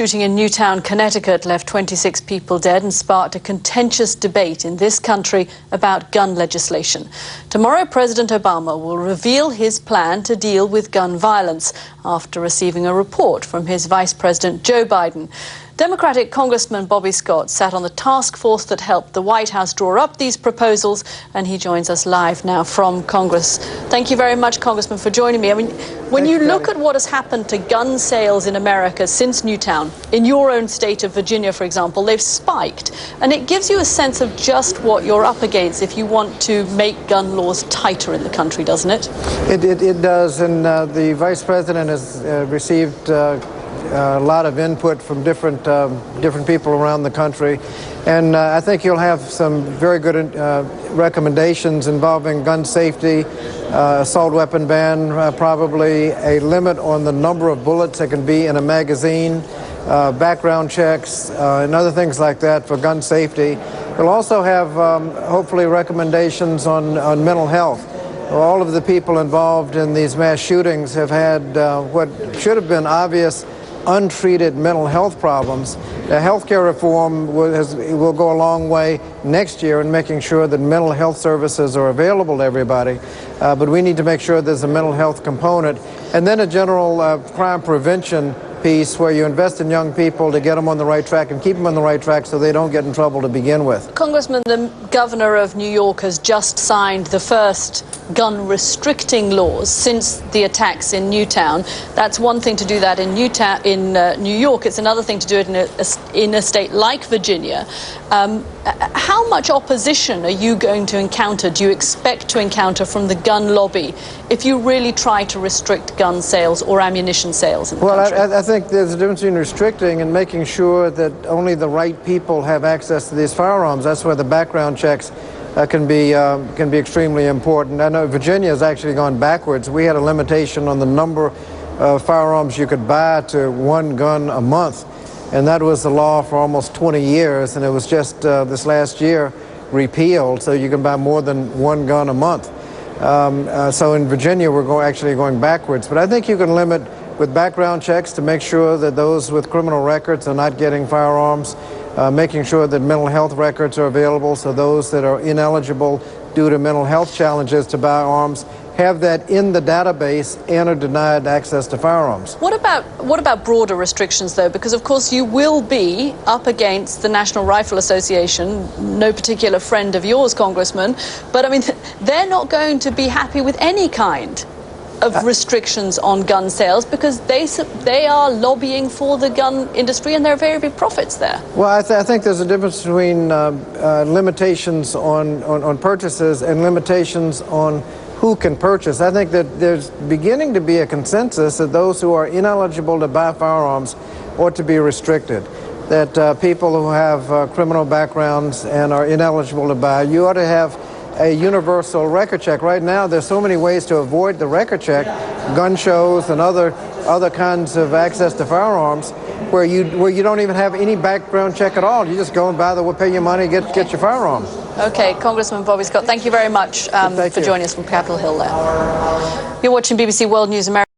Shooting in Newtown, Connecticut left 26 people dead and sparked a contentious debate in this country about gun legislation. Tomorrow, President Obama will reveal his plan to deal with gun violence after receiving a report from his Vice President Joe Biden. Democratic Congressman Bobby Scott sat on the task force that helped the White House draw up these proposals, and he joins us live now from Congress. Thank you very much, Congressman, for joining me. I mean, when you look at what has happened to gun sales in America since Newtown, in your own state of Virginia, for example, they've spiked, and it gives you a sense of just what you're up against if you want to make gun laws tighter in the country, doesn't it? It does, and the Vice President has received a lot of input from different people around the country, and I think you'll have some very good recommendations involving gun safety, assault weapon ban, probably a limit on the number of bullets that can be in a magazine, background checks, and other things like that for gun safety. We'll also have hopefully recommendations on mental health. All of the people involved in these mass shootings have had what should have been obvious untreated mental health problems. Health care reform will go a long way next year in making sure that mental health services are available to everybody. But we need to make sure there's a mental health component. And then a general crime prevention piece where you invest in young people to get them on the right track and keep them on the right track so they don't get in trouble to begin with. Congressman, the governor of New York has just signed the first gun restricting laws since the attacks in Newtown. That's one thing to do that in New York. It's another thing to do it in a state like Virginia. How much opposition are you going to encounter, do you expect to encounter from the gun lobby if you really try to restrict gun sales or ammunition sales in the country? I think there's a difference between restricting and making sure that only the right people have access to these firearms. That's where the background checks can be extremely important. I know Virginia has actually gone backwards. We had a limitation on the number of firearms you could buy to one gun a month, and that was the law for almost 20 years, and it was just this last year repealed, so you can buy more than one gun a month. So in Virginia, we're actually going backwards. But I think you can limit with background checks to make sure that those with criminal records are not getting firearms, making sure that mental health records are available so those that are ineligible due to mental health challenges to buy arms have that in the database and are denied access to firearms. What about broader restrictions, though? Because, of course, you will be up against the National Rifle Association, no particular friend of yours, Congressman, but, I mean, they're not going to be happy with any kind of restrictions on gun sales because they are lobbying for the gun industry and there are very big profits there. Well, I think there's a difference between limitations on purchases and limitations on who can purchase. I think that there's beginning to be a consensus that those who are ineligible to buy firearms ought to be restricted, that people who have criminal backgrounds and are ineligible to buy, you ought to have a universal record check. Right now, there's so many ways to avoid the record check, gun shows and other kinds of access to firearms, where you don't even have any background check at all. You just go and pay your money, get your firearm. Okay, Congressman Bobby Scott, thank you very much for joining us from Capitol Hill there. You're watching BBC World News America.